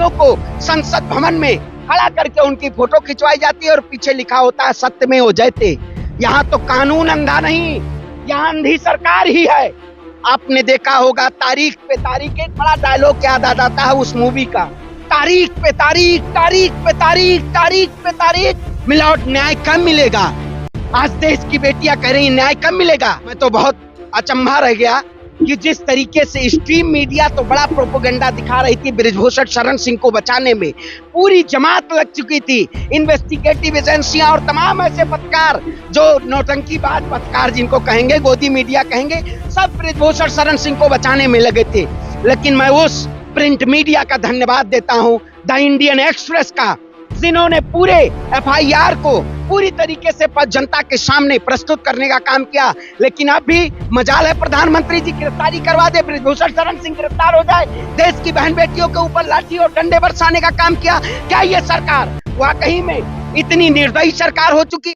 किसानों को संसद भवन में खड़ा करके उनकी फोटो खिंचवाई जाती है और पीछे लिखा होता है सत्यमेव जयते। यहाँ तो कानून अंधा नहीं, यहाँ अंधी सरकार ही है। आपने देखा होगा तारीख पे तारीख, एक बड़ा डायलॉग याद आ जाता है उस मूवी का, तारीख पे तारीख, तारीख पे तारीख, तारीख पे तारीख, मिलावट न्याय कब मिलेगा। आज देश की बेटियां कह रही न्याय कब मिलेगा। मैं तो बहुत अचंभा रह गया कि जिस तरीके से स्ट्रीम मीडिया तो बड़ा प्रोपेगेंडा दिखा रही थी बृजभूषण शरण सिंह को बचाने में, पूरी जमात लग चुकी थी, इन्वेस्टिगेटिव एजेंसियां और तमाम ऐसे पत्रकार जो नौटंकीबाज पत्रकार जिनको कहेंगे, गोदी मीडिया कहेंगे, सब बृजभूषण शरण सिंह को बचाने में लगे थे। लेकिन मैं उस प्रिंट मीडिया का धन्यवाद देता हूं, द इंडियन एक्सप्रेस का, जिन्होंने पूरे एफआईआर को पूरी तरीके से जनता के सामने प्रस्तुत करने का काम किया। लेकिन अब भी मजाल है प्रधानमंत्री जी गिरफ्तारी करवा दे, बृजभूषण शरण सिंह गिरफ्तार हो जाए, देश की बहन बेटियों के ऊपर लाठी और डंडे बरसाने का काम किया। क्या ये सरकार वाकई में इतनी निर्दयी सरकार हो चुकी?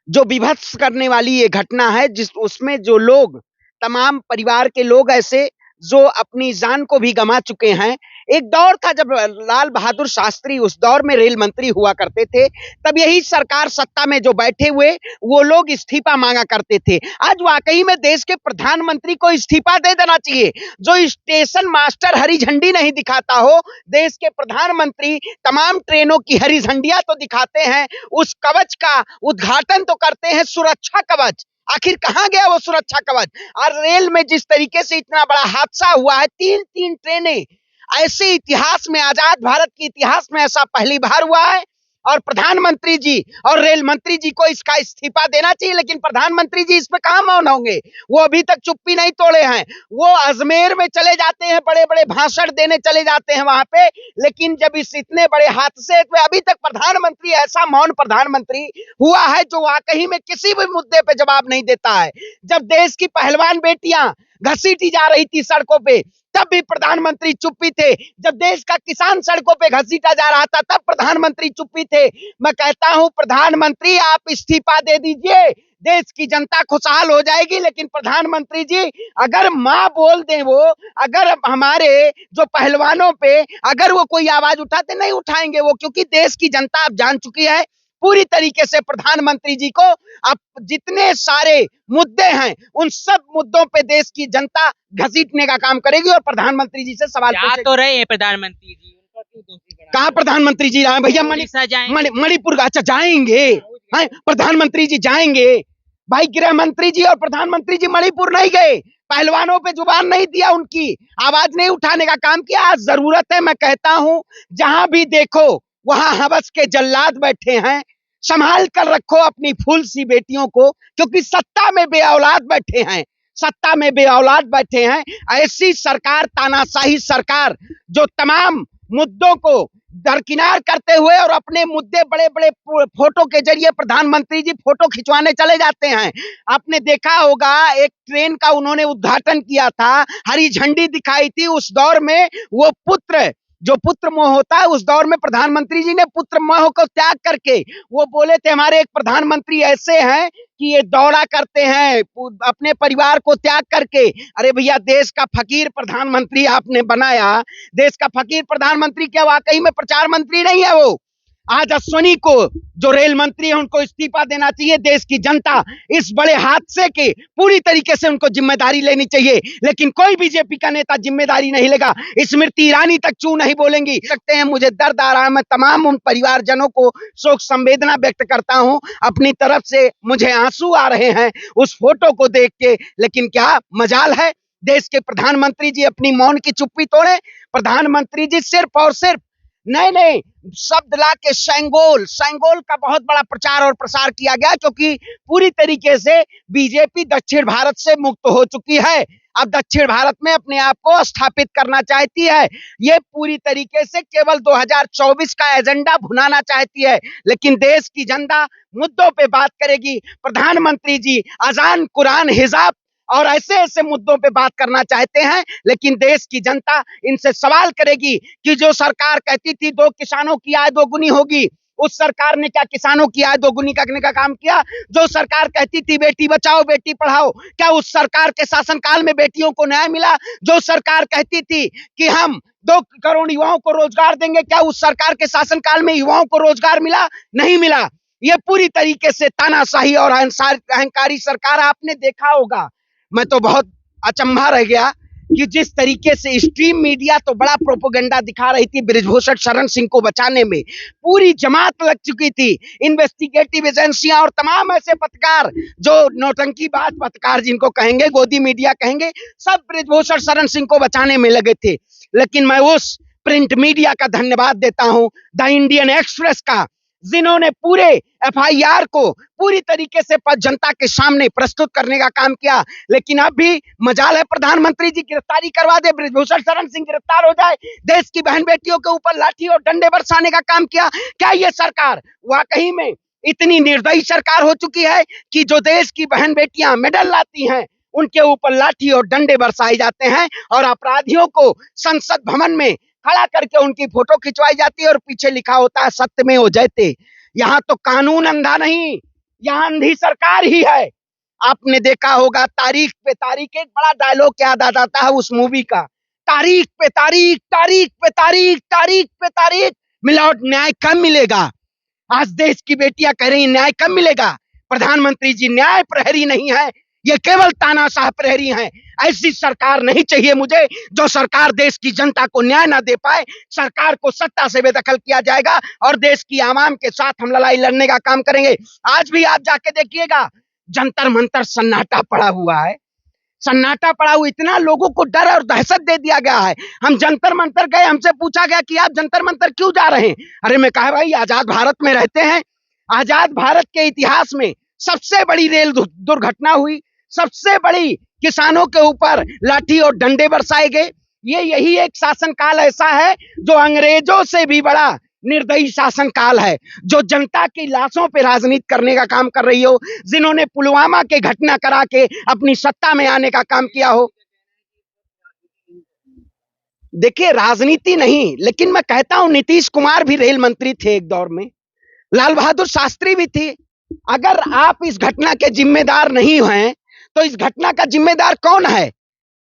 जो विभत्स करने वाली ये घटना है, जिस उसमें जो लोग, तमाम परिवार के लोग ऐसे जो अपनी जान को भी गंवा चुके हैं। एक दौर था जब लाल बहादुर शास्त्री उस दौर में रेल मंत्री हुआ करते थे, तब यही सरकार सत्ता में जो बैठे हुए वो लोग इस्तीफा मांगा करते थे। आज वाकई में देश के प्रधानमंत्री को इस्तीफा दे देना चाहिए। जो स्टेशन मास्टर हरी झंडी नहीं दिखाता हो, देश के प्रधानमंत्री तमाम ट्रेनों की हरी झंडियां तो दिखाते हैं, उस कवच का उद्घाटन तो करते हैं, सुरक्षा कवच। आखिर कहां गया वो सुरक्षा कवच? और रेल में जिस तरीके से इतना बड़ा हादसा हुआ है, तीन ट्रेनें, ऐसे इतिहास में, आजाद भारत के इतिहास में ऐसा पहली बार हुआ है। और प्रधानमंत्री जी और रेल मंत्री जी को इसका इस्तीफा देना चाहिए। लेकिन प्रधानमंत्री जी इस पे कहां मौन होंगे, वो अभी तक चुप्पी नहीं तोड़े हैं। वो अजमेर में चले जाते हैं, बड़े बड़े भाषण देने चले जाते हैं वहां पे, लेकिन जब इस इतने बड़े हादसे में अभी तक प्रधानमंत्री, ऐसा मौन प्रधानमंत्री हुआ है जो वाकई में किसी भी मुद्दे पे जवाब नहीं देता है। जब देश की पहलवान बेटियां घसीटी जा रही थी सड़कों पे, तब भी प्रधानमंत्री चुप्पी थे। जब देश का किसान सड़कों पे घसीटा जा रहा था, तब प्रधानमंत्री चुप्पी थे। मैं कहता हूं प्रधानमंत्री आप इस्तीफा दे दीजिए, देश की जनता खुशहाल हो जाएगी। लेकिन प्रधानमंत्री जी अगर मां बोल दें, वो अगर हमारे जो पहलवानों पे अगर वो कोई आवाज उठाते, नहीं उठाएंगे वो, क्योंकि देश की जनता अब जान चुकी है पूरी तरीके से प्रधानमंत्री जी को। अब जितने सारे मुद्दे हैं उन सब मुद्दों पे देश की जनता घसीटने का काम करेगी और प्रधानमंत्री जी से सवाल पूछेगी। तो रहे हैं प्रधानमंत्री जी, उनका क्यों दोषी बना? कहाँ प्रधानमंत्री जी आए भैया? मणिपुर अच्छा जाएंगे, प्रधानमंत्री जी जाएंगे भाई। गृह मंत्री जी और प्रधानमंत्री जी मणिपुर नहीं गए, पहलवानों पे जुबान नहीं दिया, उनकी आवाज नहीं उठाने का काम किया। आज जरूरत है, मैं कहता हूं जहां भी देखो वहां हवस के जल्लाद बैठे हैं। संभाल कर रखो अपनी फूल सी बेटियों को, क्योंकि सत्ता में बेऔलाद बैठे हैं, सत्ता में बेऔलाद बैठे हैं। ऐसी सरकार, तानाशाही सरकार, जो तमाम मुद्दों को दरकिनार करते हुए और अपने मुद्दे बड़े बड़े फोटो के जरिए प्रधानमंत्री जी फोटो खिंचवाने चले जाते हैं। आपने देखा होगा एक ट्रेन का उन्होंने उद्घाटन किया था, हरी झंडी दिखाई थी। उस दौर में वो पुत्र, जो पुत्र मोह होता है, उस दौर में प्रधानमंत्री जी ने पुत्र मोह को त्याग करके वो बोले थे हमारे एक प्रधानमंत्री ऐसे हैं कि ये दौड़ा करते हैं अपने परिवार को त्याग करके। अरे भैया, देश का फकीर प्रधानमंत्री आपने बनाया, देश का फकीर प्रधानमंत्री क्या वाकई में प्रचार मंत्री नहीं है वो? आज अश्विनी को, जो रेल मंत्री है, उनको इस्तीफा देना चाहिए। देश की जनता इस बड़े हादसे के पूरी तरीके से उनको जिम्मेदारी लेनी चाहिए। लेकिन कोई बीजेपी का नेता जिम्मेदारी नहीं लेगा। स्मृति ईरानी तक चू नहीं बोलेंगी। सकते हैं मुझे दर्द आ रहा है, मैं तमाम उन परिवारजनों को शोक संवेदना व्यक्त करता हूं। अपनी तरफ से मुझे आंसू आ रहे हैं उस फोटो को देख के। लेकिन क्या मजाल है देश के प्रधानमंत्री जी अपनी मौन की चुप्पी तोड़े। प्रधानमंत्री जी सिर्फ और सिर्फ नए नए शब्द ला के सेंगोल का बहुत बड़ा प्रचार और प्रसार किया गया, क्योंकि पूरी तरीके से बीजेपी दक्षिण भारत से मुक्त हो चुकी है। अब दक्षिण भारत में अपने आप को स्थापित करना चाहती है। ये पूरी तरीके से केवल 2024 का एजेंडा भुनाना चाहती है। लेकिन देश की जनता मुद्दों पे बात करेगी। प्रधानमंत्री जी अजान, कुरान, हिजाब और ऐसे ऐसे मुद्दों पे बात करना चाहते हैं। लेकिन देश की जनता इनसे सवाल करेगी कि जो सरकार कहती थी 2 किसानों की आय दोगुनी होगी, उस सरकार ने क्या किसानों की आय दोगुनी करने का काम किया? जो सरकार कहती थी बेटी बचाओ बेटी पढ़ाओ, क्या उस सरकार के शासनकाल में बेटियों को न्याय मिला? जो सरकार कहती थी कि हम 2 करोड़ युवाओं को रोजगार देंगे, क्या उस सरकार के शासनकाल में युवाओं को रोजगार मिला? नहीं मिला। ये पूरी तरीके से तानाशाही और अहंकारी सरकार आपने देखा होगा। मैं तो बहुत अचंभा रह गया कि जिस तरीके से स्ट्रीम मीडिया तो बड़ा प्रोपेगेंडा दिखा रही थी बृजभूषण शरण सिंह को बचाने में, पूरी जमात लग चुकी थी, इन्वेस्टिगेटिव एजेंसियां और तमाम ऐसे पत्रकार जो नौटंकीबाज पत्रकार जिनको कहेंगे, गोदी मीडिया कहेंगे, सब बृजभूषण शरण सिंह को बचाने में लगे थे। लेकिन मैं उस प्रिंट मीडिया का धन्यवाद देता हूं, द इंडियन एक्सप्रेस का, जिन्होंने पूरे एफआईआर को पूरी तरीके से जनता के सामने प्रस्तुत करने का काम किया। लेकिन अब भी मजाल है प्रधानमंत्री जी गिरफ्तारी करवा दे, बृजभूषण शरण सिंह गिरफ्तार हो जाए, देश की बहन बेटियों के ऊपर लाठी और डंडे बरसाने का काम किया। क्या ये सरकार वाकई में इतनी निर्दयी सरकार हो चुकी है कि जो देश की बहन बेटियां मेडल लाती हैं उनके ऊपर लाठी और डंडे बरसाए जाते हैं और अपराधियों को संसद भवन में खड़ा करके उनकी फोटो खिंचवाई जाती है और पीछे लिखा होता है सत्यमेव जयते। यहाँ तो कानून अंधा नहीं, यहाँ अंधी सरकार ही है। आपने देखा होगा तारीख पे तारीख, एक बड़ा डायलॉग याद आ जाता है उस मूवी का, तारीख पे तारीख, तारीख पे तारीख, तारीख पे तारीख, मिलावट न्याय कब मिलेगा? आज देश की बेटियां कह रही न्याय कब मिलेगा? प्रधानमंत्री जी न्याय प्रहरी नहीं है, ये केवल तानाशाह प्रहरी हैं। ऐसी सरकार नहीं चाहिए मुझे, जो सरकार देश की जनता को न्याय ना दे पाए। सरकार को सत्ता से बेदखल किया जाएगा और देश की आवाम के साथ हम लड़ाई लड़ने का काम करेंगे। आज भी आप जाके देखिएगा, जंतर मंतर सन्नाटा पड़ा हुआ है, सन्नाटा पड़ा हुआ, इतना लोगों को डर और दहशत दे दिया गया है। हम जंतर मंतर गए, हमसे पूछा गया कि आप जंतर मंतर क्यों जा रहे हैं? अरे मैं कहा भाई आजाद भारत में रहते हैं, आजाद भारत के इतिहास में सबसे बड़ी रेल दुर्घटना हुई, सबसे बड़ी किसानों के ऊपर लाठी और डंडे बरसाए गए। यही एक शासनकाल ऐसा है जो अंग्रेजों से भी बड़ा निर्दयी शासनकाल है, जो जनता की लाशों पे राजनीति करने का काम कर रही हो, जिन्होंने पुलवामा के घटना करा के अपनी सत्ता में आने का काम किया हो। देखिए राजनीति नहीं, लेकिन मैं कहता हूं नीतीश कुमार भी रेल मंत्री थे एक दौर में, लाल बहादुर शास्त्री भी थे। अगर आप इस घटना के जिम्मेदार नहीं हैं तो इस घटना का जिम्मेदार कौन है?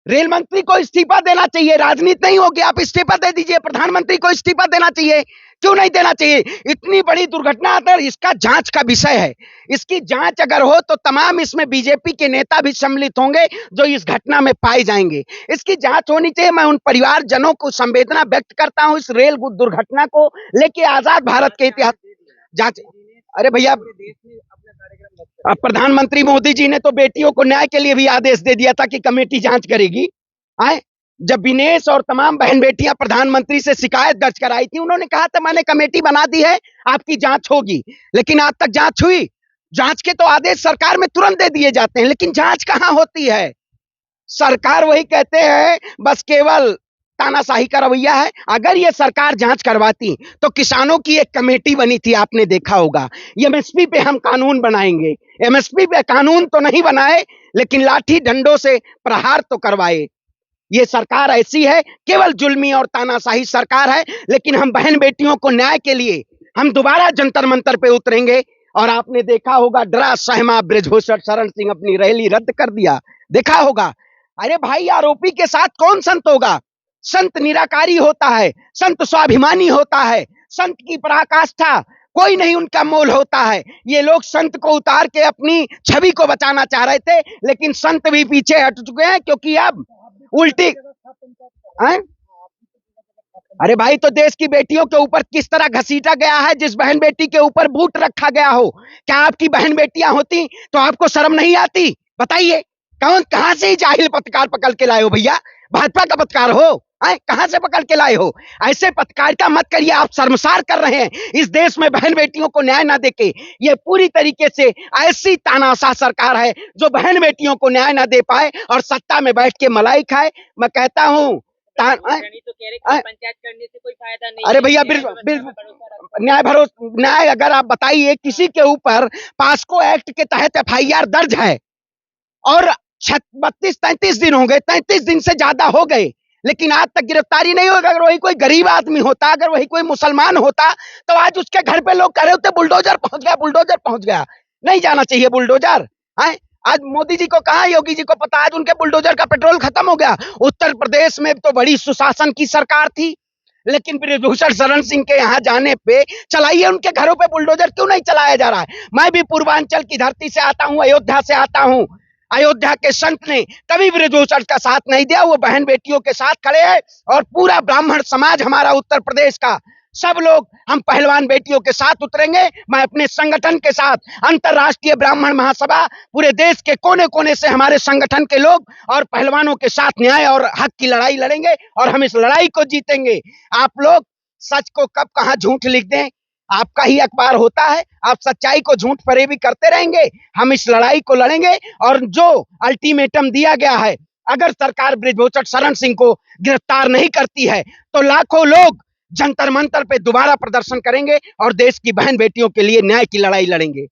रेल मंत्री को इस्तीफा देना चाहिए, राजनीति नहीं होगी, आप इस्तीफा दे दीजिए। प्रधानमंत्री को इस्तीफा देना चाहिए, क्यों नहीं देना चाहिए? इतनी बड़ी दुर्घटना अगर इसका जांच का विषय है, इसकी जांच अगर हो तो तमाम इसमें बीजेपी के नेता भी सम्मिलित होंगे जो इस घटना में पाए जाएंगे। इसकी जांच होनी चाहिए। मैं उन परिवारजनों को संवेदना व्यक्त करता हूं इस रेल दुर्घटना को लेके, आजाद भारत के इतिहास जांच। अरे भैया, प्रधानमंत्री मोदी जी ने तो बेटियों को न्याय के लिए भी आदेश दे दिया था कि कमेटी जांच करेगी। आए जब विनेश और तमाम बहन बेटियां प्रधानमंत्री से शिकायत दर्ज कराई थी, उन्होंने कहा था मैंने कमेटी बना दी है, आपकी जांच होगी। लेकिन आज तक जांच हुई? जांच के तो आदेश सरकार में तुरंत दे दिए जाते हैं, लेकिन जांच कहां होती है? सरकार वही कहते हैं, बस केवल तानाशाही का रवैया है। अगर ये सरकार जांच करवाती तो किसानों की एक कमेटी बनी थी, आपने देखा होगा, एमएसपी पे हम कानून बनाएंगे। एमएसपी पे कानून तो नहीं बनाए, लेकिन लाठी डंडों से प्रहार तो करवाए। ये सरकार ऐसी है, केवल जुल्मी और तानाशाही सरकार है। लेकिन हम बहन बेटियों को न्याय के लिए हम दोबारा जंतर मंतर पे उतरेंगे। और आपने देखा होगा, डरा सहमा बृजभूषण शरण सिंह अपनी रैली रद्द कर दिया, देखा होगा। अरे भाई, आरोपी के साथ कौन संत होगा? संत निराकारी होता है, संत स्वाभिमानी होता है, संत की पराकाष्ठा कोई नहीं उनका मोल होता है। ये लोग संत को उतार के अपनी छवि को बचाना चाह रहे थे, लेकिन संत भी पीछे हट चुके हैं, क्योंकि अब उल्टी हैं? अरे भाई, तो देश की बेटियों के ऊपर किस तरह घसीटा गया है, जिस बहन बेटी के ऊपर बूट रखा गया हो। क्या आपकी बहन बेटियां होती तो आपको शर्म नहीं आती? बताइए, कहां से जाहिल पत्रकार पकड़ के लाए हो भैया? भाजपा का पत्रकार हो? कहां से पकड़ के लाए हो? ऐसे पत्रकारिता मत करिए, आप शर्मसार कर रहे हैं इस देश में बहन बेटियों को न्याय ना देके। ये पूरी तरीके से ऐसी तानाशाह सरकार है जो बहन बेटियों को न्याय ना दे पाए और सत्ता में बैठ के मलाई खाए। मैं कहता हूँ पंचायत करने से कोई फायदा नहीं। अरे भैया, न्याय अगर आप बताइए, किसी के ऊपर पास्को एक्ट के तहत एफआईआर दर्ज है और 32-33 दिन हो गए, 33 दिन से ज्यादा हो गए, लेकिन आज तक गिरफ्तारी नहीं होगा। अगर वही कोई गरीब आदमी होता, अगर वही कोई मुसलमान होता, तो आज उसके घर पे लोग कह रहे होते बुलडोजर पहुंच गया, बुलडोजर पहुंच गया। नहीं जाना चाहिए बुलडोजर। आज मोदी जी को कहा, योगी जी को पता, आज उनके बुलडोजर का पेट्रोल खत्म हो गया। उत्तर प्रदेश में तो बड़ी सुशासन की सरकार थी, लेकिन बृजभूषण शरण सिंह के यहाँ जाने पे चलाइए, उनके घरों पे बुलडोजर क्यों नहीं चलाया जा रहा है? मैं भी पूर्वांचल की धरती से आता हूँ, अयोध्या से आता हूँ। अयोध्या के संत ने कभी बृजभूषण का साथ नहीं दिया, वो बहन बेटियों के साथ खड़े हैं। और पूरा ब्राह्मण समाज हमारा उत्तर प्रदेश का, सब लोग हम पहलवान बेटियों के साथ उतरेंगे। मैं अपने संगठन के साथ, अंतरराष्ट्रीय ब्राह्मण महासभा, पूरे देश के कोने कोने से हमारे संगठन के लोग और पहलवानों के साथ न्याय और हक की लड़ाई लड़ेंगे और हम इस लड़ाई को जीतेंगे। आप लोग सच को कब कहां झूठ लिख दें, आपका ही अखबार होता है। आप सच्चाई को झूठ फरेबी करते रहेंगे, हम इस लड़ाई को लड़ेंगे। और जो अल्टीमेटम दिया गया है, अगर सरकार बृजभूषण शरण सिंह को गिरफ्तार नहीं करती है तो लाखों लोग जंतर मंतर पे दोबारा प्रदर्शन करेंगे और देश की बहन बेटियों के लिए न्याय की लड़ाई लड़ेंगे।